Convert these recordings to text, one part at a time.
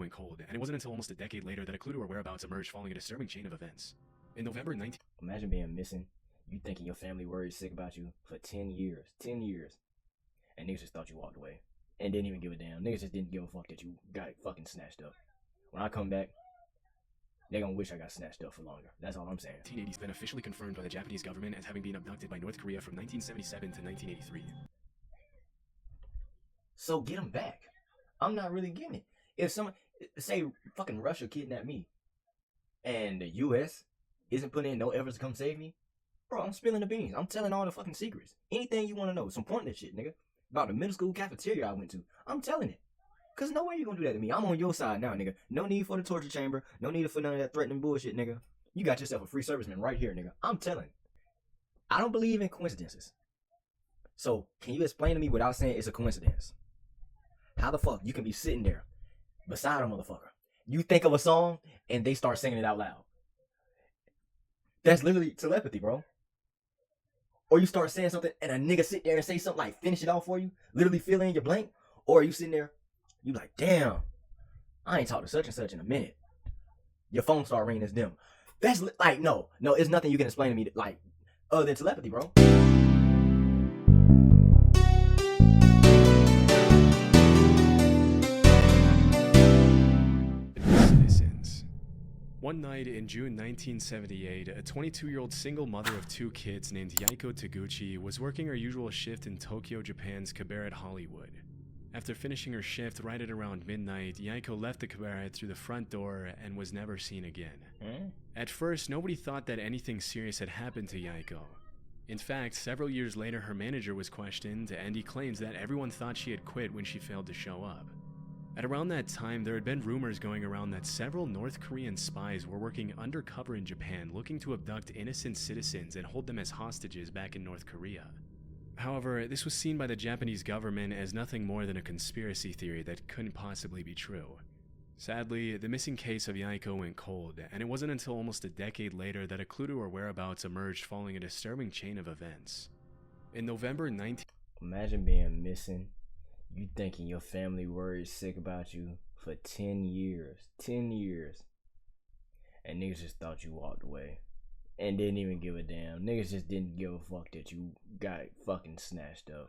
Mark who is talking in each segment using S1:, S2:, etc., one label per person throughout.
S1: went cold, and it wasn't until almost a decade later that a clue to her whereabouts emerged following a disturbing chain of events. In November 19...
S2: Imagine being missing. You thinking your family worried sick about you for 10 years. 10 years. And niggas just thought you walked away. And didn't even give a damn. Niggas just didn't give a fuck that you got fucking snatched up. When I come back, they gonna wish I got snatched up for longer. That's all I'm saying.
S1: 1980's been officially confirmed by the Japanese government as having been abducted by North Korea from 1977 to 1983.
S2: So get them back. I'm not really getting it. If someone, say fucking Russia kidnapped me, and the U.S. isn't putting in no efforts to come save me, bro, I'm spilling the beans. I'm telling all the fucking secrets. Anything you want to know, some pointless shit, nigga. About the middle school cafeteria I went to, I'm telling it. Cause no way you gonna do that to me. I'm on your side now, nigga. No need for the torture chamber. No need for none of that threatening bullshit, nigga. You got yourself a free serviceman right here, nigga. I'm telling. I don't believe in coincidences. So, can you explain to me without saying it's a coincidence? How the fuck you can be sitting there beside a motherfucker? You think of a song and they start singing it out loud. That's literally telepathy, bro. Or you start saying something and a nigga sit there and say something like finish it off for you, literally fill in your blank. Or are you sitting there, you like, damn, I ain't talked to such and such in a minute. Your phone start ringing, it's them. That's like, no, it's nothing you can explain to me like other than telepathy, bro.
S1: Citizens. One night in June 1978, a 22-year-old single mother of 2 kids named Yaiko Taguchi was working her usual shift in Tokyo, Japan's cabaret Hollywood. After finishing her shift right at around midnight, Yaiko left the cabaret through the front door and was never seen again. At first, nobody thought that anything serious had happened to Yaiko. In fact, several years later, her manager was questioned, and he claims that everyone thought she had quit when she failed to show up. At around that time, there had been rumors going around that several North Korean spies were working undercover in Japan looking to abduct innocent citizens and hold them as hostages back in North Korea. However, this was seen by the Japanese government as nothing more than a conspiracy theory that couldn't possibly be true. Sadly, the missing case of Yaiko went cold, and it wasn't until almost a decade later that a clue to her whereabouts emerged following a disturbing chain of events. In November 19...
S2: Imagine being missing. You thinking your family worried sick about you for 10 years. 10 years. And niggas just thought you walked away. And didn't even give a damn. Niggas just didn't give a fuck that you got fucking snatched up.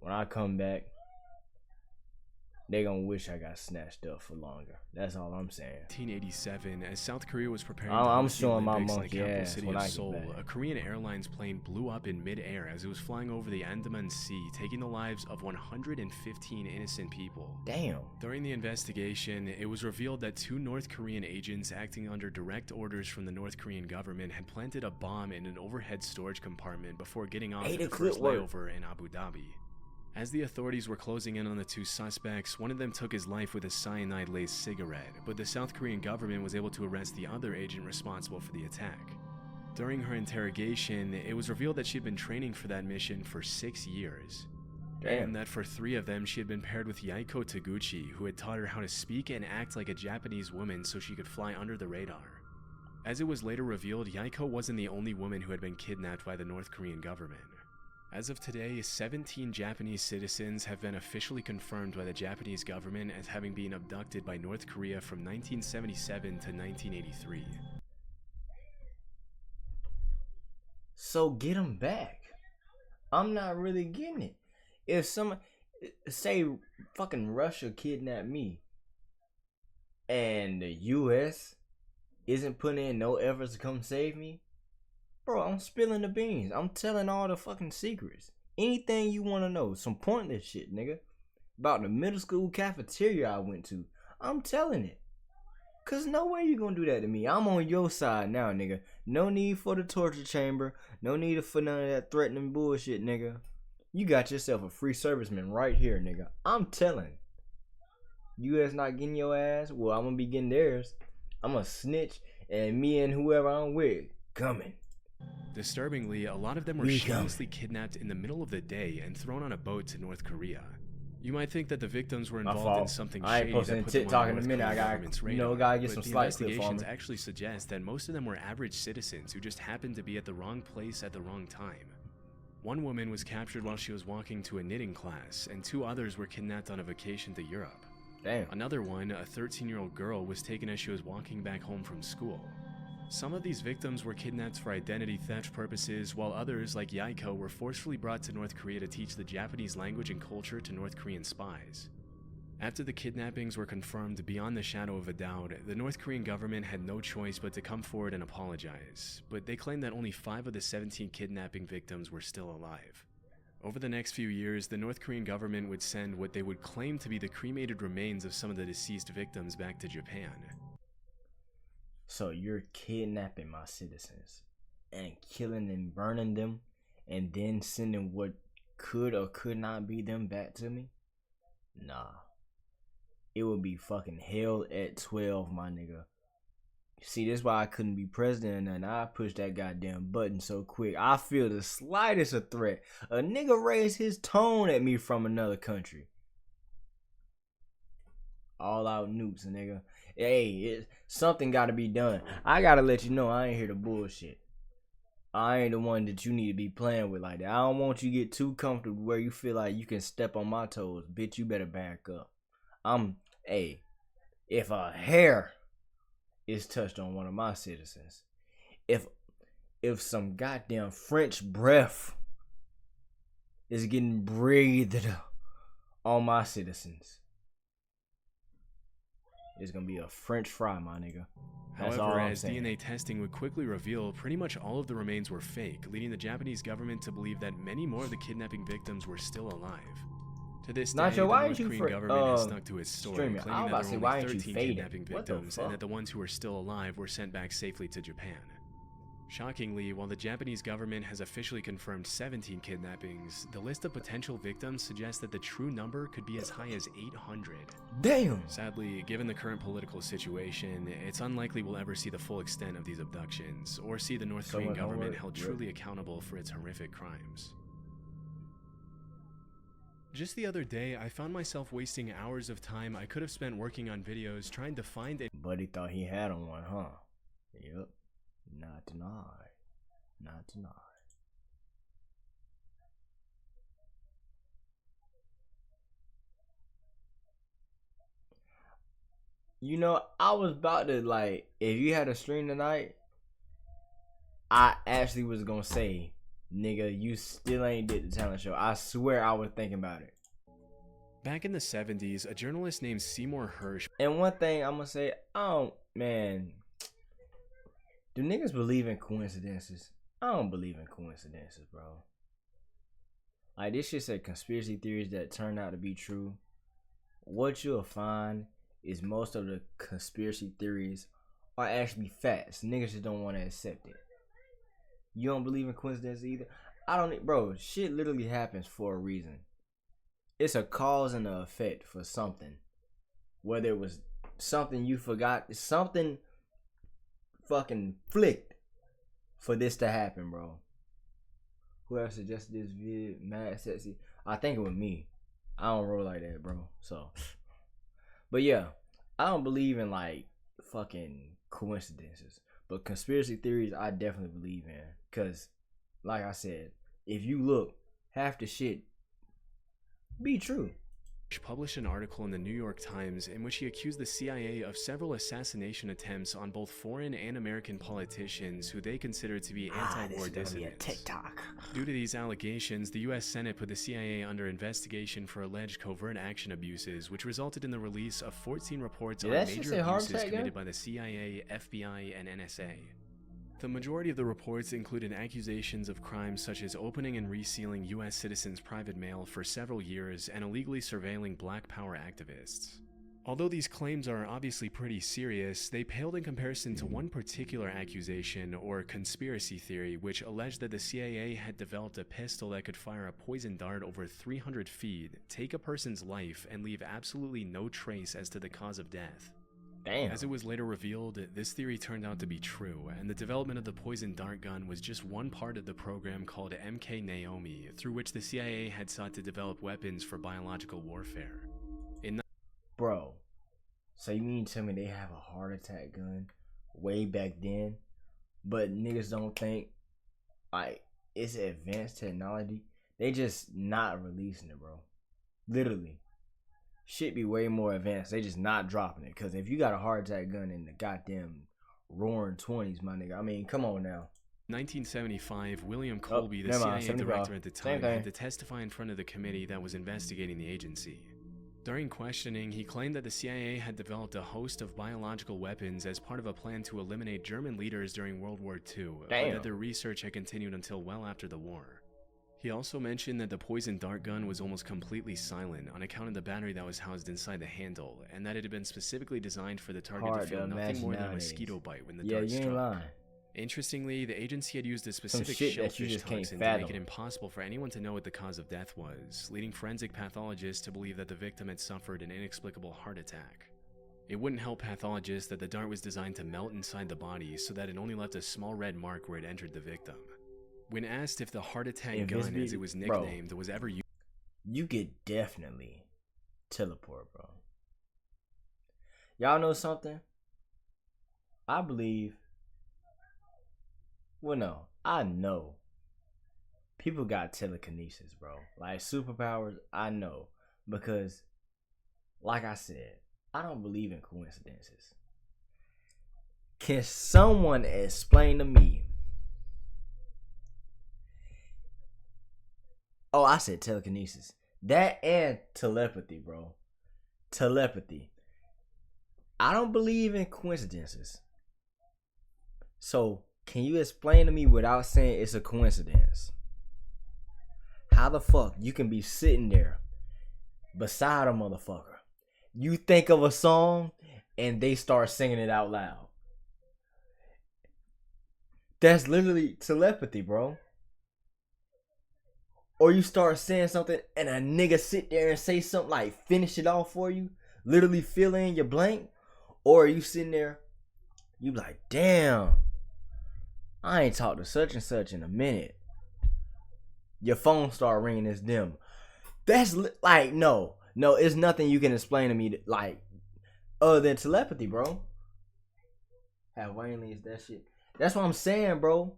S2: When I come back, they gonna wish I got snatched up for longer. That's all I'm saying.
S1: 1987, as South Korea was preparing
S2: I'm
S1: host the
S2: showing my
S1: Olympics in the
S2: monkey
S1: capital
S2: ass
S1: city
S2: when
S1: of
S2: I get
S1: Seoul,
S2: back.
S1: a Korean Airlines plane blew up in mid-air as it was flying over the Andaman Sea, taking the lives of 115 innocent people.
S2: Damn.
S1: During the investigation, it was revealed that 2 North Korean agents acting under direct orders from the North Korean government had planted a bomb in an overhead storage compartment before getting off at the first layover in Abu Dhabi. As the authorities were closing in on the 2 suspects, one of them took his life with a cyanide-laced cigarette, but the South Korean government was able to arrest the other agent responsible for the attack. During her interrogation, it was revealed that she had been training for that mission for 6 years.
S2: Damn.
S1: And that for 3 of them, she had been paired with Yaiko Taguchi, who had taught her how to speak and act like a Japanese woman so she could fly under the radar. As it was later revealed, Yaiko wasn't the only woman who had been kidnapped by the North Korean government. As of today, 17 Japanese citizens have been officially confirmed by the Japanese government as having been abducted by North Korea from 1977 to 1983.
S2: So get them back. I'm not really getting it. If someone, say fucking Russia kidnapped me, and the U.S. isn't putting in no efforts to come save me, bro, I'm spilling the beans. I'm telling all the fucking secrets. Anything you want to know, some pointless shit, nigga. About the middle school cafeteria I went to, I'm telling it. Cause no way you gonna do that to me. I'm on your side now, nigga. No need for the torture chamber. No need for none of that threatening bullshit, nigga. You got yourself a free serviceman right here, nigga. I'm telling. U.S. not getting your ass? Well, I'm gonna be getting theirs. I'm a snitch, and me and whoever I'm with coming.
S1: Disturbingly, a lot of them were shamelessly kidnapped in the middle of the day and thrown on a boat to North Korea. You might think that the victims were involved in something shady that put them on the North Korean government's radar, but the investigations actually suggest that most of them were average citizens who just happened to be at the wrong place at the wrong time. One woman was captured while she was walking to a knitting class, and 2 others were kidnapped on a vacation to Europe.
S2: Damn.
S1: Another one, a 13-year-old girl, was taken as she was walking back home from school. Some of these victims were kidnapped for identity theft purposes, while others, like Yaiko, were forcefully brought to North Korea to teach the Japanese language and culture to North Korean spies. After the kidnappings were confirmed beyond the shadow of a doubt, the North Korean government had no choice but to come forward and apologize, but they claimed that only 5 of the 17 kidnapping victims were still alive. Over the next few years, the North Korean government would send what they would claim to be the cremated remains of some of the deceased victims back to Japan.
S2: So you're kidnapping my citizens and killing and burning them and then sending what could or could not be them back to me? Nah. It would be fucking hell at 12, my nigga. See, that's why I couldn't be president and I pushed that goddamn button so quick. I feel the slightest of threat. A nigga raised his tone at me from another country. All out nukes, nigga. Hey, something gotta be done. I gotta let you know I ain't here to bullshit. I ain't the one that you need to be playing with like that. I don't want you to get too comfortable where you feel like you can step on my toes. Bitch, you better back up. If a hair is touched on one of my citizens, if some goddamn French breath is getting breathed on my citizens, it's gonna be a French fry, my nigga. That's all
S1: However,
S2: I'm
S1: as
S2: saying.
S1: DNA testing would quickly reveal, pretty much all of the remains were fake, leading the Japanese government to believe that many more of the kidnapping victims were still alive. To this day,
S2: Nacho,
S1: the
S2: why
S1: North
S2: ain't you
S1: Korean government has stuck to its story,
S2: streaming? I
S1: claiming
S2: was
S1: that
S2: about to
S1: there
S2: say,
S1: were
S2: why
S1: only
S2: ain't you
S1: 13
S2: fading?
S1: kidnapping
S2: What the
S1: victims, and
S2: fuck?
S1: that the ones who were still alive were sent back safely to Japan. Shockingly, while the Japanese government has officially confirmed 17 kidnappings, the list of potential victims suggests that the true number could be as high as 800.
S2: Damn.
S1: Sadly, given the current political situation, it's unlikely we'll ever see the full extent of these abductions, or see the North Korean government held truly accountable for its horrific crimes. Just the other day, I found myself wasting hours of time I could have spent working on videos trying to find it.
S2: Buddy thought he had on one, huh? Yep. Not tonight. Not tonight. You know, I was about to, like, if you had a stream tonight, I actually was gonna say, nigga, you still ain't did the talent show. I swear I was thinking about it.
S1: Back in the 70s, a journalist named Seymour Hersh.
S2: And one thing I'm gonna say, man, do niggas believe in coincidences? I don't believe in coincidences, bro. Like, this shit said conspiracy theories that turn out to be true. What you'll find is most of the conspiracy theories are actually facts. Niggas just don't want to accept it. You don't believe in coincidence either? I don't, bro. Shit literally happens for a reason. It's a cause and an effect for something. Whether it was something you forgot, something fucking flicked for this to happen, bro. Who else suggested this video? Mad Sexy. I think it was me. I don't roll like that, bro. So, but yeah, I don't believe in like fucking coincidences. But conspiracy theories, I definitely believe in. Cause, like I said, if you look, half the shit be true.
S1: Published an article in the New York Times in which he accused the CIA of several assassination attempts on both foreign and American politicians who they considered to be anti-war dissidents.
S2: TikTok.
S1: Due to these allegations, the U.S. Senate put the CIA under investigation for alleged covert action abuses, which resulted in the release of 14 reports on major abuses committed by the CIA, FBI, and NSA. The majority of the reports included accusations of crimes such as opening and resealing U.S. citizens' private mail for several years and illegally surveilling Black Power activists. Although these claims are obviously pretty serious, they paled in comparison to one particular accusation, or conspiracy theory, which alleged that the CIA had developed a pistol that could fire a poison dart over 300 feet, take a person's life, and leave absolutely no trace as to the cause of death.
S2: Damn.
S1: As it was later revealed, this theory turned out to be true, and the development of the poison dart gun was just one part of the program called MK Naomi, through which the CIA had sought to develop weapons for biological warfare.
S2: Bro, so you mean to tell me they have a heart attack gun way back then, but niggas don't think like it's advanced technology? They just not releasing it, bro. Literally. shit be way more advanced. They just not dropping it. Cause if you got a heart attack gun in the goddamn roaring 20s, my nigga. I mean, come on now.
S1: 1975, William Colby, the
S2: never mind,
S1: CIA
S2: 75.
S1: director at the
S2: Same
S1: time,
S2: thing.
S1: had to testify in front of the committee that was investigating the agency. During questioning, he claimed that the CIA had developed a host of biological weapons as part of a plan to eliminate German leaders during World War II, but
S2: Damn.
S1: that their research had continued until well after the war. He also mentioned that the poison dart gun was almost completely silent on account of the battery that was housed inside the handle, and that it had been specifically designed for the target
S2: Hard
S1: to feel
S2: to
S1: nothing
S2: imagine
S1: more than a
S2: nowadays.
S1: mosquito bite when the
S2: Yeah,
S1: dart
S2: you ain't
S1: struck.
S2: lying.
S1: Interestingly, the agency had used a specific
S2: shit that you
S1: shellfish
S2: just can't
S1: toxin to
S2: fathom.
S1: make it impossible for anyone to know what the cause of death was, leading forensic pathologists to believe that the victim had suffered an inexplicable heart attack. It wouldn't help pathologists that the dart was designed to melt inside the body so that it only left a small red mark where it entered the victim. When asked if the heart attack gun, as it was nicknamed, was ever used,
S2: you could definitely teleport, bro. Y'all know something? I believe. Well, no, I know. People got telekinesis, bro. Like superpowers, I know. Because, like I said, I don't believe in coincidences. Can someone explain to me? Oh, I said telekinesis. That and telepathy, bro. Telepathy. I don't believe in coincidences. So, can you explain to me without saying it's a coincidence? How the fuck you can be sitting there beside a motherfucker? You think of a song and they start singing it out loud. That's literally telepathy, bro. Or you start saying something and a nigga sit there and say something like finish it off for you, literally fill in your blank. Or you sitting there, you be like, damn, I ain't talked to such and such in a minute. Your phone start ringing, it's them. That's like, no, it's nothing you can explain to me that, like, other than telepathy, bro. Have aliens, that shit. That's what I'm saying, bro.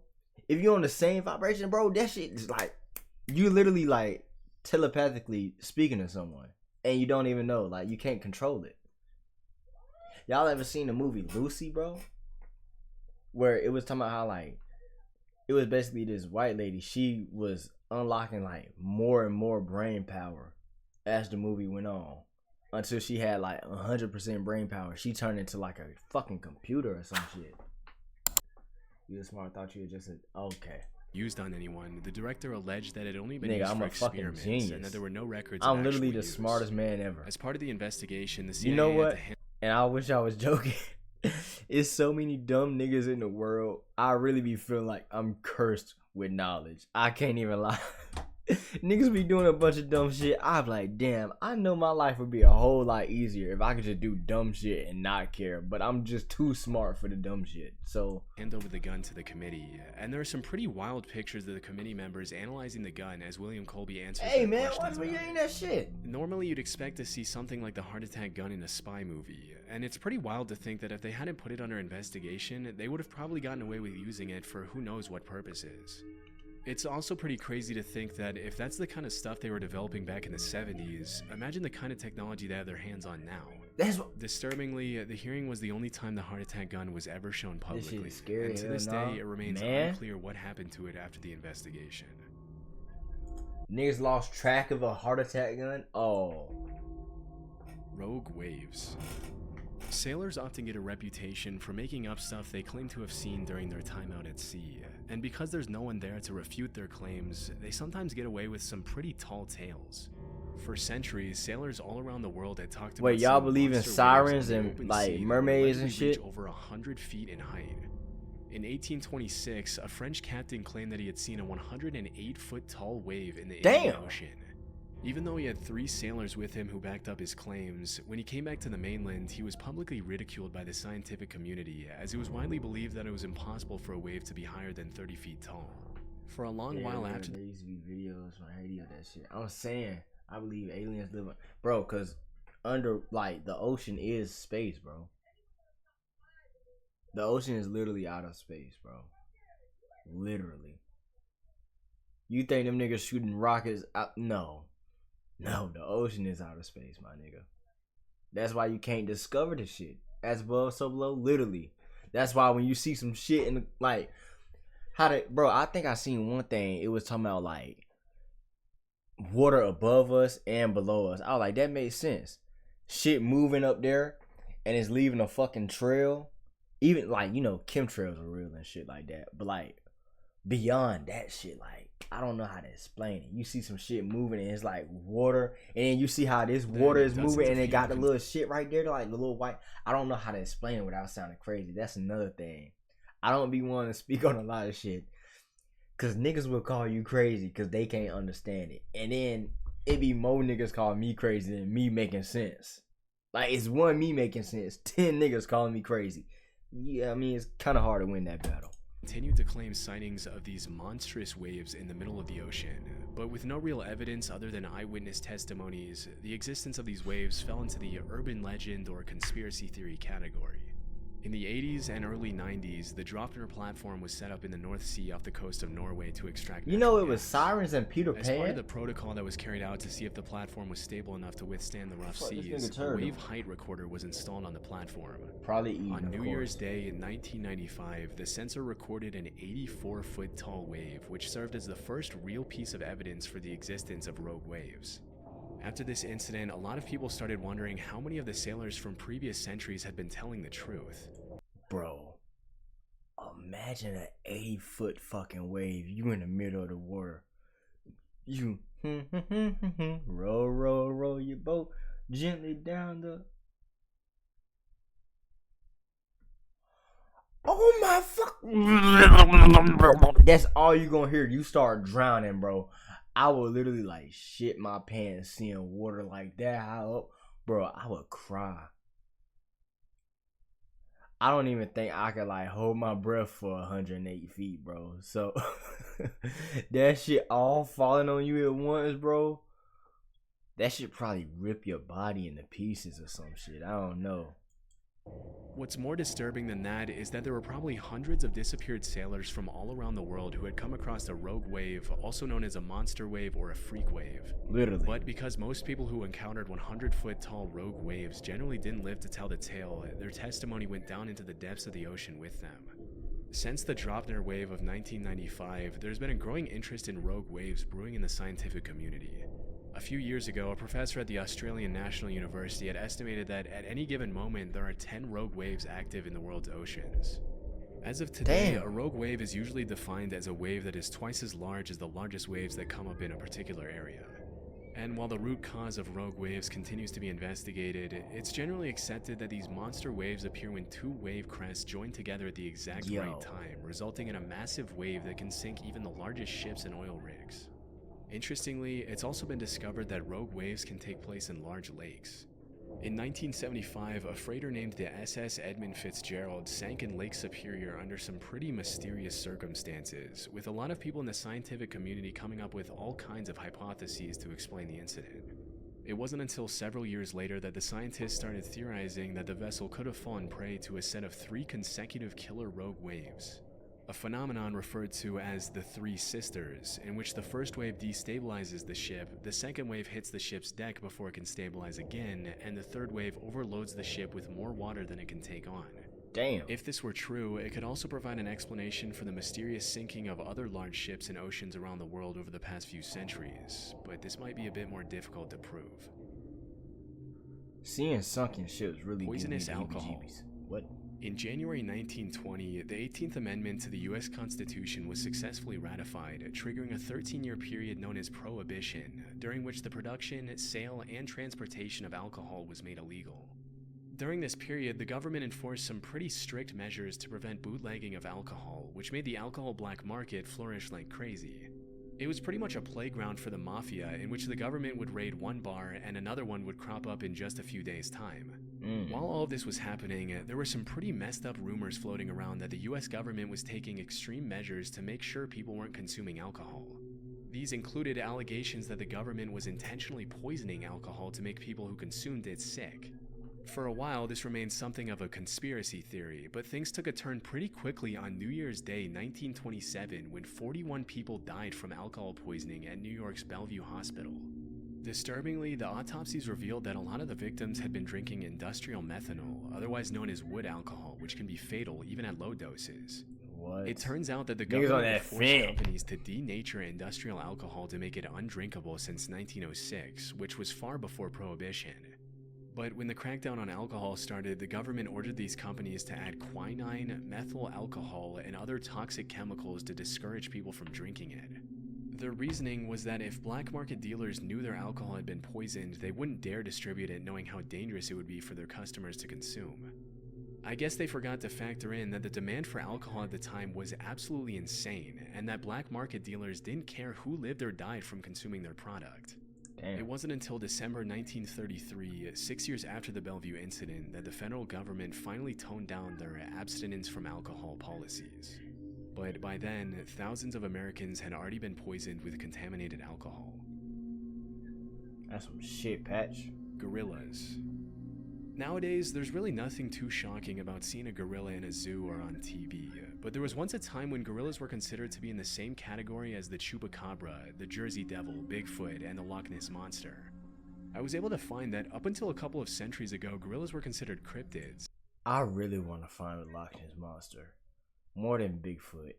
S2: If you're on the same vibration, bro, that shit is like, you literally like telepathically speaking to someone and you don't even know, like you can't control it. Y'all ever seen the movie Lucy, bro? Where it was talking about how like it was basically this white lady, she was unlocking like more and more brain power as the movie went on until she had like 100% brain power. She turned into like a fucking computer or some shit. You smart, thought you were just okay.
S1: Used on anyone, the director alleged that it had only been
S2: Nigga,
S1: used
S2: I'm
S1: for
S2: a fucking
S1: experiments
S2: genius.
S1: and that there were no records.
S2: I'm
S1: of
S2: literally
S1: actual
S2: the
S1: use.
S2: smartest man ever.
S1: As part of the investigation, the CIA
S2: You know
S1: had
S2: what?
S1: to
S2: And I wish I was joking. It's so many dumb niggas in the world. I really be feeling like I'm cursed with knowledge. I can't even lie. Niggas be doing a bunch of dumb shit. I'm like, damn, I know my life would be a whole lot easier if I could just do dumb shit and not care. But I'm just too smart for the dumb shit. So
S1: hand over the gun to the committee, and there are some pretty wild pictures of the committee members analyzing the gun as William Colby answers
S2: hey
S1: their
S2: man,
S1: questions
S2: why you
S1: about
S2: ain't
S1: it.
S2: that shit?
S1: Normally, you'd expect to see something like the heart attack gun in a spy movie, and it's pretty wild to think that if they hadn't put it under investigation, they would have probably gotten away with using it for who knows what purposes. It's also pretty crazy to think that if that's the kind of stuff they were developing back in the 70s, imagine the kind of technology they have their hands on now.
S2: That's what.
S1: Disturbingly, the hearing was the only time the heart attack gun was ever shown publicly,
S2: This shit is scary,
S1: and to this
S2: hell nah.
S1: day, it remains
S2: Man.
S1: unclear what happened to it after the investigation.
S2: Niggas lost track of a heart attack gun? Oh.
S1: Rogue waves. Sailors often get a reputation for making up stuff they claim to have seen during their time out at sea, and because there's no one there to refute their claims, they sometimes get away with some pretty tall tales. For centuries, sailors all around the world had talked about
S2: Wait, y'all
S1: seeing
S2: believe in
S1: monster
S2: sirens
S1: waves on the
S2: and,
S1: open
S2: like,
S1: sea that would
S2: mermaids and
S1: allegedly reach
S2: shit?
S1: over 100 feet in height. In 1826, a French captain claimed that he had seen a 108-foot tall wave in the Indian
S2: Damn.
S1: Ocean. Even though he had 3 sailors with him who backed up his claims, when he came back to the mainland, he was publicly ridiculed by the scientific community, as it was widely believed that it was impossible for a wave to be higher than 30 feet tall. For a long while after
S2: there used to be videos on radio that shit. I'm saying, I believe aliens live, bro, cause under like the ocean is space, bro. The ocean is literally out of space, bro. Literally. You think them niggas shooting rockets out? No, the ocean is out of space, my nigga. That's why you can't discover the shit. As above, so below, literally. That's why when you see some shit in the, like, bro, I think I seen one thing. It was talking about like water above us and below us. I was like, that makes sense. Shit moving up there and it's leaving a fucking trail. Even like, you know, chemtrails are real and shit like that. But like beyond that shit, like I don't know how to explain it. You see some shit moving and it's like water, and then you see how this water is moving and it got the little shit right there, like the little white. I don't know how to explain it without sounding crazy. That's another thing. I don't be wanting to speak on a lot of shit because niggas will call you crazy because they can't understand it, and then it be more niggas calling me crazy than me making sense. Like it's one me making sense, 10 niggas calling me crazy. Yeah, I mean it's kind of hard to win that battle.
S1: Continued to claim sightings of these monstrous waves in the middle of the ocean, but with no real evidence other than eyewitness testimonies, the existence of these waves fell into the urban legend or conspiracy theory category. In the 80s and early 90s, the Draupner platform was set up in the North Sea off the coast of Norway to extract
S2: You know, it was
S1: gas.
S2: Sirens and Peter
S1: As part of
S2: Pan.
S1: the protocol that was carried out to see if the platform was stable enough to withstand the rough
S2: Fuck, this
S1: seas,
S2: nigga
S1: a
S2: turtle.
S1: wave height recorder was installed on the platform.
S2: Probably eating,
S1: On
S2: of
S1: New
S2: course.
S1: Year's Day in 1995, the sensor recorded an 84-foot tall wave, which served as the first real piece of evidence for the existence of rogue waves. After this incident, a lot of people started wondering how many of the sailors from previous centuries had been telling the truth.
S2: Bro, imagine an 80-foot fucking wave. You in the middle of the water. You roll, roll, roll your boat gently down the. Oh my fuck! That's all you gonna hear. You start drowning, bro. I would literally like shit my pants seeing water like that high up, bro. I would cry. I don't even think I could like hold my breath for 108 feet, bro. So that shit all falling on you at once, bro. That shit probably rip your body into pieces or some shit. I don't know.
S1: What's more disturbing than that is that there were probably hundreds of disappeared sailors from all around the world who had come across a rogue wave, also known as a monster wave or a freak wave.
S2: Literally.
S1: But because most people who encountered 100-foot tall rogue waves generally didn't live to tell the tale, their testimony went down into the depths of the ocean with them. Since the Draupner wave of 1995, there's been a growing interest in rogue waves brewing in the scientific community. A few years ago, a professor at the Australian National University had estimated that at any given moment, there are 10 rogue waves active in the world's oceans. As of today,
S2: Damn.
S1: a rogue wave is usually defined as a wave that is twice as large as the largest waves that come up in a particular area. And while the root cause of rogue waves continues to be investigated, it's generally accepted that these monster waves appear when two wave crests join together at the exact right time, resulting in a massive wave that can sink even the largest ships and oil rigs. Interestingly, it's also been discovered that rogue waves can take place in large lakes. In 1975, a freighter named the SS Edmund Fitzgerald sank in Lake Superior under some pretty mysterious circumstances, with a lot of people in the scientific community coming up with all kinds of hypotheses to explain the incident. It wasn't until several years later that the scientists started theorizing that the vessel could have fallen prey to a set of 3 consecutive killer rogue waves. A phenomenon referred to as the Three Sisters, in which the first wave destabilizes the ship, the second wave hits the ship's deck before it can stabilize again, and the third wave overloads the ship with more water than it can take on.
S2: Damn.
S1: If this were true, it could also provide an explanation for the mysterious sinking of other large ships in oceans around the world over the past few centuries, but this might be a bit more difficult to prove.
S2: Seeing sunken ships really
S1: Poisonous
S2: give me
S1: alcohol.
S2: heebie-jeebies. What?
S1: In January 1920, the 18th Amendment to the U.S. Constitution was successfully ratified, triggering a 13-year period known as Prohibition, during which the production, sale, and transportation of alcohol was made illegal. During this period, the government enforced some pretty strict measures to prevent bootlegging of alcohol, which made the alcohol black market flourish like crazy. It was pretty much a playground for the mafia, in which the government would raid one bar and another one would crop up in just a few days' time. While all of this was happening, there were some pretty messed up rumors floating around that the US government was taking extreme measures to make sure people weren't consuming alcohol. These included allegations that the government was intentionally poisoning alcohol to make people who consumed it sick. For a while, this remained something of a conspiracy theory, but things took a turn pretty quickly on New Year's Day 1927 when 41 people died from alcohol poisoning at New York's Bellevue Hospital. Disturbingly, the autopsies revealed that a lot of the victims had been drinking industrial methanol, otherwise known as wood alcohol, which can be fatal even at low doses.
S2: What?
S1: It turns out that the
S2: Niggas on
S1: government
S2: that
S1: had forced
S2: fit.
S1: companies to denature industrial alcohol to make it undrinkable since 1906, which was far before Prohibition. But when the crackdown on alcohol started, the government ordered these companies to add quinine, methyl alcohol, and other toxic chemicals to discourage people from drinking it. Their reasoning was that if black market dealers knew their alcohol had been poisoned, they wouldn't dare distribute it knowing how dangerous it would be for their customers to consume. I guess they forgot to factor in that the demand for alcohol at the time was absolutely insane, and that black market dealers didn't care who lived or died from consuming their product.
S2: Damn.
S1: It wasn't until December 1933, 6 years after the Bellevue incident, that the federal government finally toned down their abstinence from alcohol policies. But by then, thousands of Americans had already been poisoned with contaminated alcohol.
S2: That's some shit, Patch.
S1: Gorillas. Nowadays, there's really nothing too shocking about seeing a gorilla in a zoo or on TV, but there was once a time when gorillas were considered to be in the same category as the chupacabra, the Jersey Devil, Bigfoot, and the Loch Ness Monster. I was able to find that up until a couple of centuries ago, gorillas were considered cryptids.
S2: I really want to find the Loch Ness Monster. More than Bigfoot.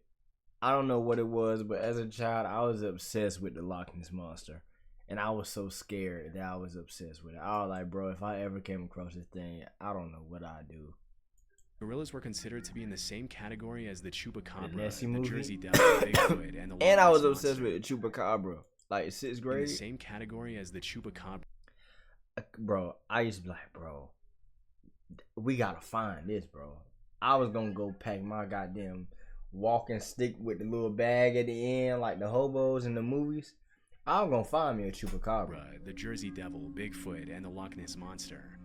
S2: I don't know what it was, but as a child, I was obsessed with the Loch Ness Monster. And I was so scared that I was obsessed with it. I was like, bro, if I ever came across this thing, I don't know what I'd do.
S1: Gorillas were considered to be in the same category as the chupacabra,
S2: Nessie
S1: the
S2: movie?
S1: Jersey Devil, Bigfoot, and the Loch
S2: And I
S1: Ness
S2: was obsessed
S1: Monster.
S2: with the Chupacabra. Like 6th
S1: In the
S2: grade.
S1: same category as the chupacabra.
S2: Bro, I used to be like, bro, we gotta find this, bro. I was gonna go pack my goddamn walking stick with the little bag at the end, like the hobos in the movies. I'm gonna find me a Chupacabra.
S1: The Jersey Devil, Bigfoot, and the Loch Ness Monster.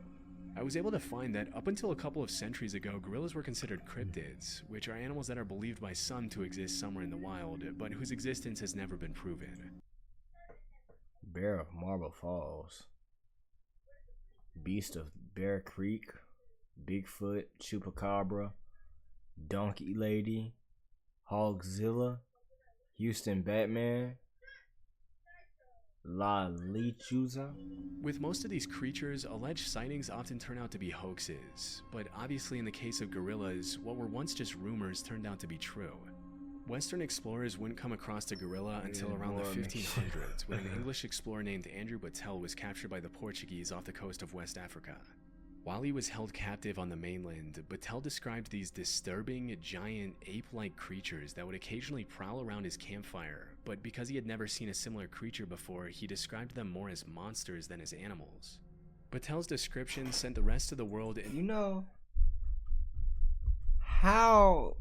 S1: I was able to find that up until a couple of centuries ago, gorillas were considered cryptids, which are animals that are believed by some to exist somewhere in the wild, but whose existence has never been proven.
S2: Bear of Marble Falls. Beast of Bear Creek. Bigfoot, Chupacabra, Donkey Lady, Hogzilla, Houston Batman, La Lechuza.
S1: With most of these creatures, alleged sightings often turn out to be hoaxes, but obviously in the case of gorillas, what were once just rumors turned out to be true. Western explorers wouldn't come across a gorilla until around the 1500s, when an English explorer named Andrew Battelle was captured by the Portuguese off the coast of West Africa. While he was held captive on the mainland, Battelle described these disturbing, giant, ape-like creatures that would occasionally prowl around his campfire, but because he had never seen a similar creature before, he described them more as monsters than as animals. Battelle's description sent the rest of the world in—
S2: You know, how...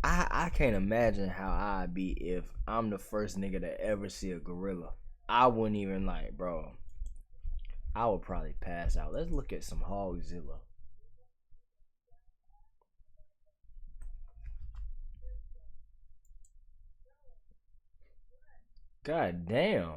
S2: I can't imagine how I'd be if I'm the first nigga to ever see a gorilla. I wouldn't even like, bro. I would probably pass out. Let's look at some Hogzilla. God damn.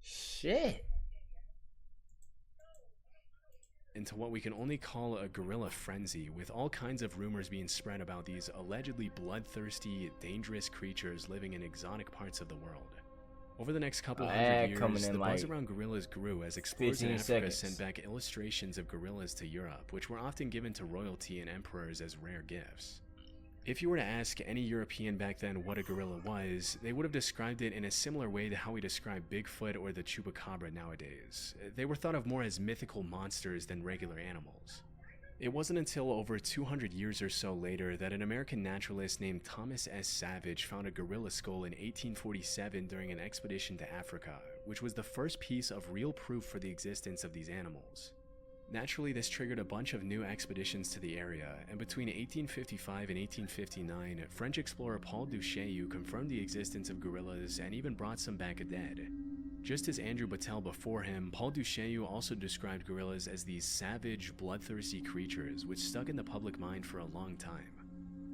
S2: Shit.
S1: into what we can only call a gorilla frenzy, with all kinds of rumors being spread about these allegedly bloodthirsty, dangerous creatures living in exotic parts of the world. Over the next couple hundred years, the buzz around gorillas grew as explorers in Africa sent back illustrations of gorillas to Europe, which were often given to royalty and emperors as rare gifts. If you were to ask any European back then what a gorilla was, they would have described it in a similar way to how we describe Bigfoot or the Chupacabra nowadays. They were thought of more as mythical monsters than regular animals. It wasn't until over 200 years or so later that an American naturalist named Thomas S. Savage found a gorilla skull in 1847 during an expedition to Africa, which was the first piece of real proof for the existence of these animals. Naturally, this triggered a bunch of new expeditions to the area, and between 1855 and 1859, French explorer Paul Duchaillu confirmed the existence of gorillas and even brought some back dead. Just as Andrew Battelle before him, Paul Duchaillu also described gorillas as these savage, bloodthirsty creatures which stuck in the public mind for a long time.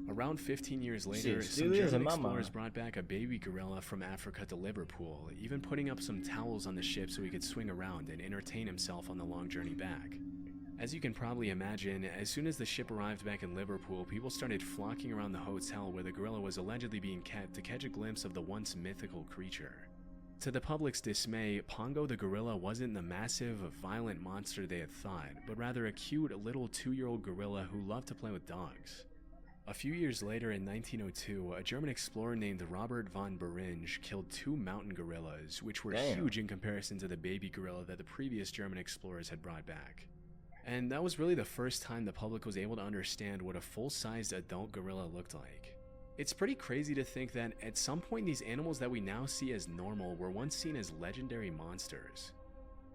S1: Around 15 years later,
S2: Shit, still
S1: some
S2: is
S1: German
S2: in my
S1: explorers
S2: mind.
S1: brought back a baby gorilla from Africa to Liverpool, even putting up some towels on the ship so he could swing around and entertain himself on the long journey back. As you can probably imagine, as soon as the ship arrived back in Liverpool, people started flocking around the hotel where the gorilla was allegedly being kept to catch a glimpse of the once mythical creature. To the public's dismay, Pongo the gorilla wasn't the massive, violent monster they had thought, but rather a cute little 2-year-old gorilla who loved to play with dogs. A few years later, in 1902, a German explorer named Robert von Beringe killed 2 mountain gorillas, which were huge in comparison to the baby gorilla that the previous German explorers had brought back. And that was really the first time the public was able to understand what a full-sized adult gorilla looked like. It's pretty crazy to think that at some point these animals that we now see as normal were once seen as legendary monsters.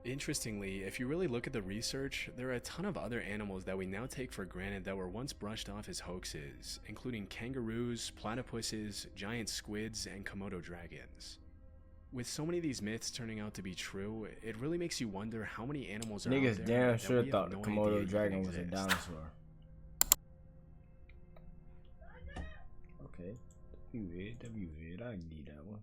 S1: Interestingly, if you really look at the research, there are a ton of other animals that we now take for granted that were once brushed off as hoaxes, including kangaroos, platypuses, giant squids, and Komodo dragons. With so many of these myths turning out to be true, it really makes you wonder how many animals are out
S2: Niggas
S1: there
S2: damn
S1: that
S2: sure
S1: we have
S2: thought the
S1: no
S2: Komodo
S1: idea
S2: dragon
S1: even
S2: was a
S1: exist.
S2: dinosaur. Okay. W-Ed, I can need that one.